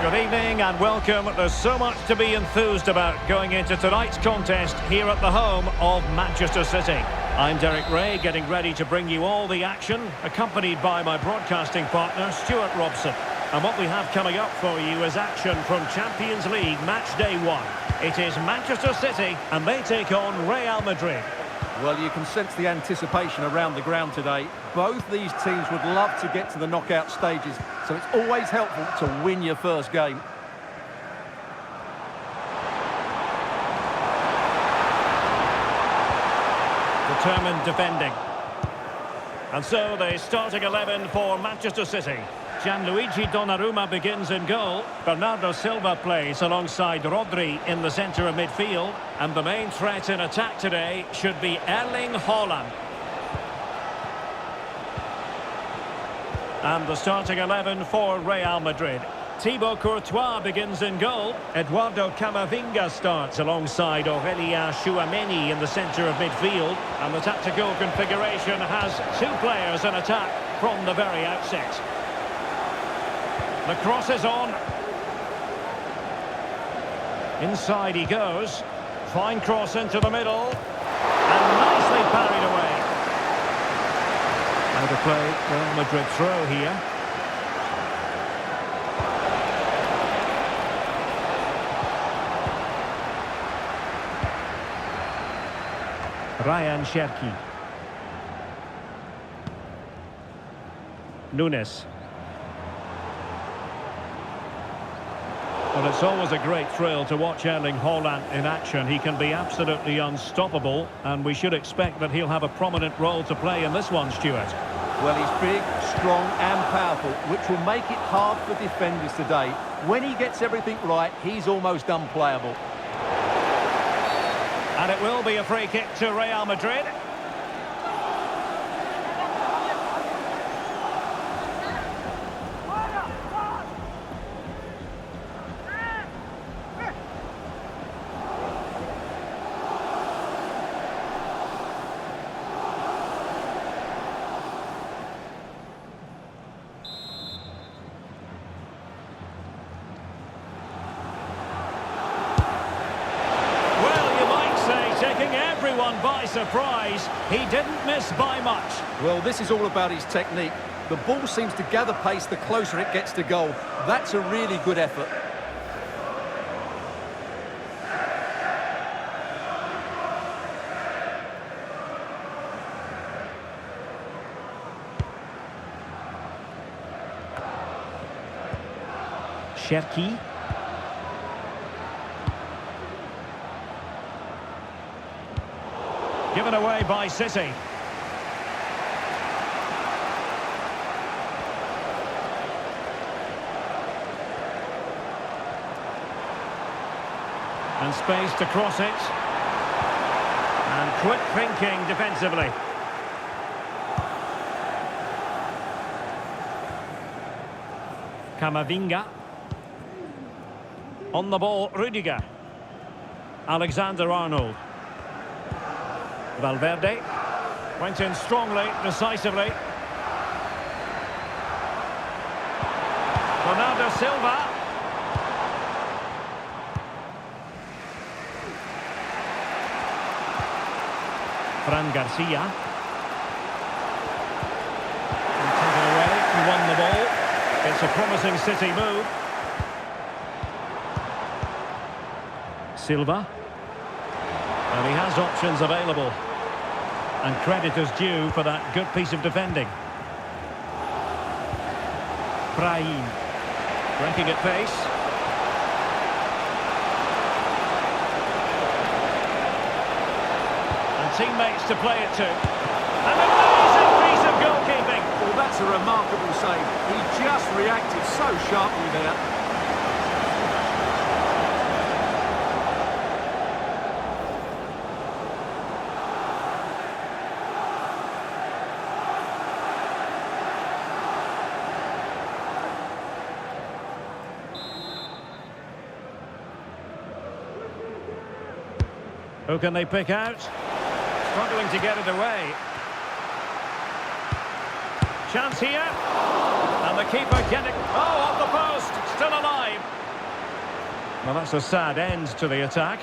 Good evening and welcome. There's so much to be enthused about going into tonight's contest here at the home of Manchester City. I'm Derek Ray, getting ready to bring you all the action, accompanied by my broadcasting partner, Stuart Robson. And what we have coming up for you is action from Champions League Match Day 1. It is Manchester City, and they take on Real Madrid. Well, you can sense the anticipation around the ground today. Both these teams would love to get to the knockout stages, so it's always helpful to win your first game. Determined defending. And so the starting 11 for Manchester City. Gianluigi Donnarumma begins in goal. Bernardo Silva plays alongside Rodri in the centre of midfield. And the main threat in attack today should be Erling Haaland. And the starting 11 for Real Madrid. Thibaut Courtois begins in goal. Eduardo Camavinga starts alongside Aurélien Tchouameni in the centre of midfield. And the tactical configuration has two players in attack from the very outset. The cross is on. Inside he goes. Fine cross into the middle. And nicely parried away. Out of play, Real Madrid throw here. Ryan Cherki. Nunes. Well, it's always a great thrill to watch Erling Haaland in action. He can be absolutely unstoppable, and we should expect that he'll have a prominent role to play in this one, Stuart. Well, he's big, strong and powerful, which will make it hard for defenders today. When he gets everything right, he's almost unplayable. And it will be a free kick to Real Madrid. Taking everyone by surprise. He didn't miss by much. Well, this is all about his technique. The ball seems to gather pace the closer it gets to goal. That's a really good effort. Cherki. Given away by City. And space to cross it. And quick thinking defensively. Camavinga. On the ball, Rudiger. Alexander-Arnold. Valverde went in strongly, decisively. Bernardo Silva. Fran Garcia. And taken away, he won the ball. It's a promising City move. Silva. And he has options available. And credit is due for that good piece of defending. Brahim. Breaking at pace. And teammates to play it to. An amazing piece of goalkeeping. Well, that's a remarkable save. He just reacted so sharply there. Who can they pick out? Struggling to get it away. Chance here. And the keeper getting... Oh, off the post. Still alive. Well, that's a sad end to the attack.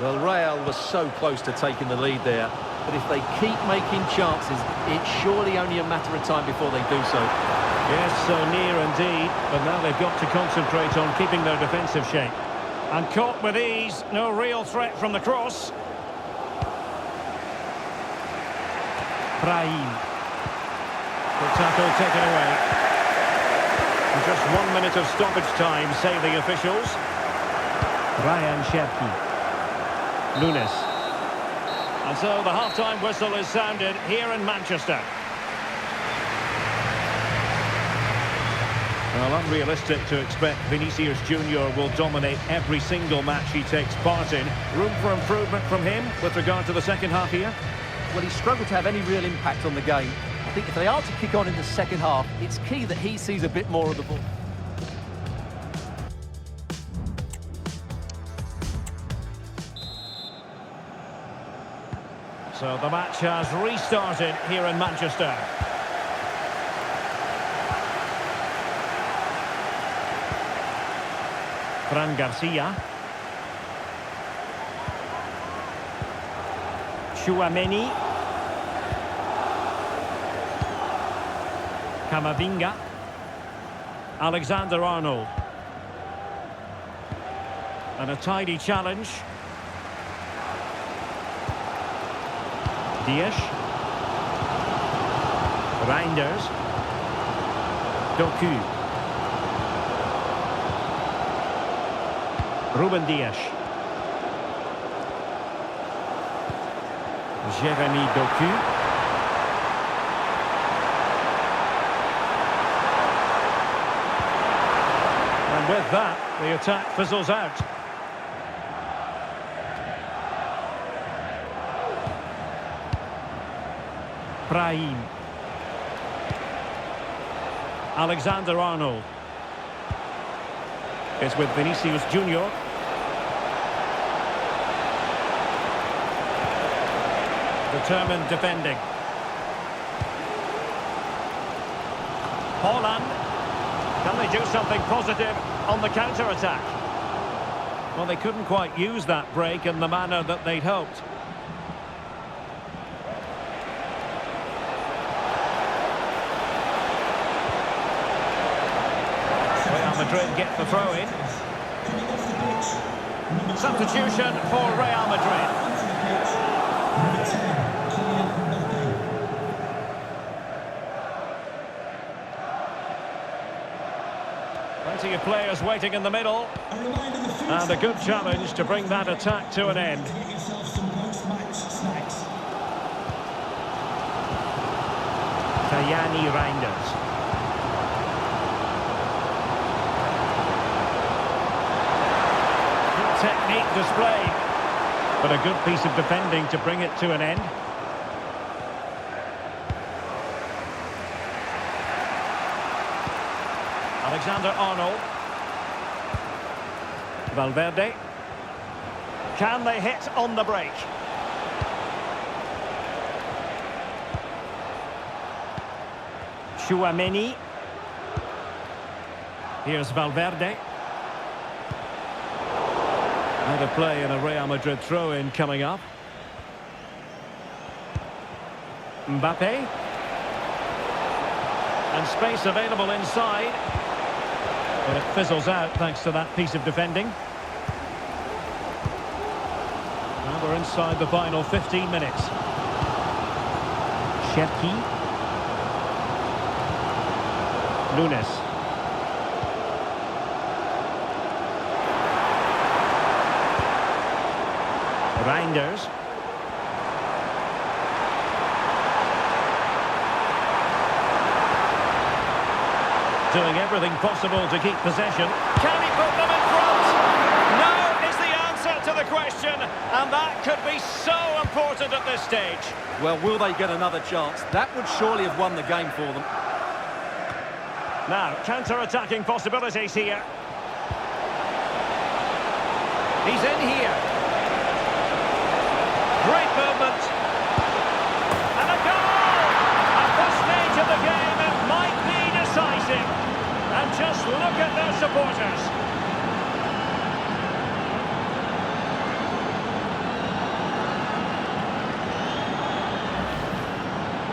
Well, Real was so close to taking the lead there, but if they keep making chances, it's surely only a matter of time before they do so. Yes, so near indeed, but now they've got to concentrate on keeping their defensive shape. And caught with ease, no real threat from the cross. Brahim. The tackle taken away. And just 1 minute of stoppage time, say the officials. Ryan Cherki. Nunes. And so the half-time whistle is sounded here in Manchester. Well, unrealistic to expect Vinícius Jr will dominate every single match he takes part in. Room for improvement from him with regard to the second half here? Well, he struggled to have any real impact on the game. I think if they are to kick on in the second half, it's key that he sees a bit more of the ball. So the match has restarted here in Manchester. Fran Garcia. Chouameni. Camavinga. Alexander-Arnold. And a tidy challenge. Dias. Reinders. Doku. Ruben Dias. Jeremy Doku. And with that, the attack fizzles out. Brahim. Alexander-Arnold. It's with Vinícius Jr. Determined defending. Haaland. Can they do something positive on the counter-attack? Well, they couldn't quite use that break in the manner that they'd hoped. Real Madrid get the throw-in. Substitution for Real Madrid. Plenty of players waiting in the middle. And a good challenge to bring that attack to an end. Tajani Reinders. Good technique displayed. But a good piece of defending to bring it to an end. Alexander-Arnold. Valverde. Can they hit on the break? Chouameni. Here's Valverde. And a play in a Real Madrid throw-in coming up. Mbappe. And space available inside. But it fizzles out thanks to that piece of defending. Now we're inside the final 15 minutes. Cherki. Nunes. Reinders. Doing everything possible to keep possession. Can he put them in front? No is the answer to the question, and that could be so important at this stage. Well, will they get another chance? That would surely have won the game for them. Now, counter-attacking possibilities here. He's in here. Great movement. And a goal! At this stage of the game, it might be decisive. And just look at their supporters.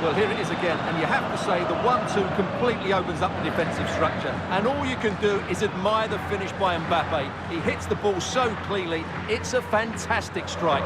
Well, here it is again, and you have to say the 1-2 completely opens up the defensive structure. And all you can do is admire the finish by Mbappe. He hits the ball so cleanly, it's a fantastic strike.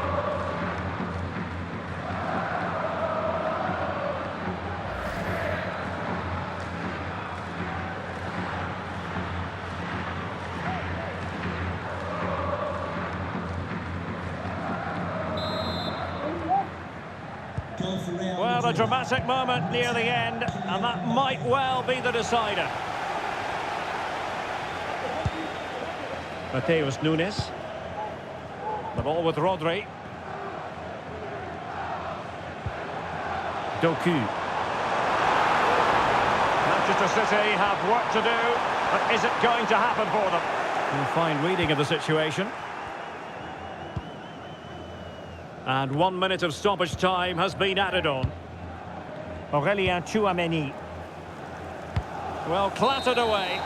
Well, a dramatic moment near the end, and that might well be the decider. Matheus Nunes. The ball with Rodri. Doku. Manchester City have work to do, but is it going to happen for them? Fine reading of the situation. And 1 minute of stoppage time has been added on. Aurélien Tchouaméni. Well, clattered away.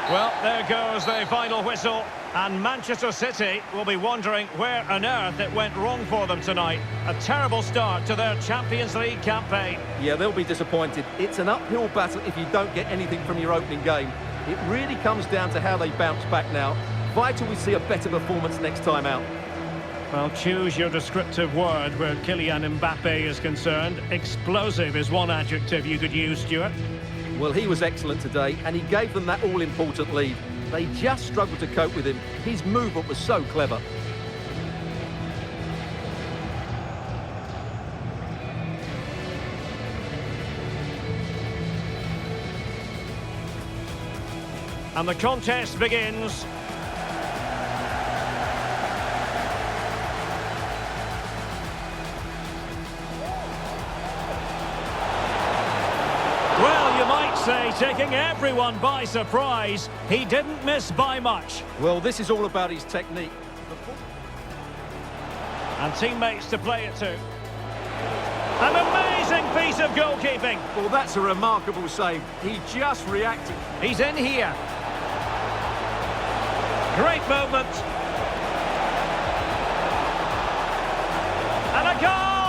Well, there goes the final whistle. And Manchester City will be wondering where on earth it went wrong for them tonight. A terrible start to their Champions League campaign. Yeah, they'll be disappointed. It's an uphill battle if you don't get anything from your opening game. It really comes down to how they bounce back now. Vital we see a better performance next time out. Well, choose your descriptive word where Kylian Mbappe is concerned. Explosive is one adjective you could use, Stuart. Well, he was excellent today, and he gave them that all-important lead. They just struggled to cope with him. His movement was so clever. And the contest begins. Say, taking everyone by surprise. He didn't miss by much. Well, this is all about his technique. And teammates to play it to. An amazing piece of goalkeeping. Well, that's a remarkable save. He just reacted. He's in here. Great movement. And a goal!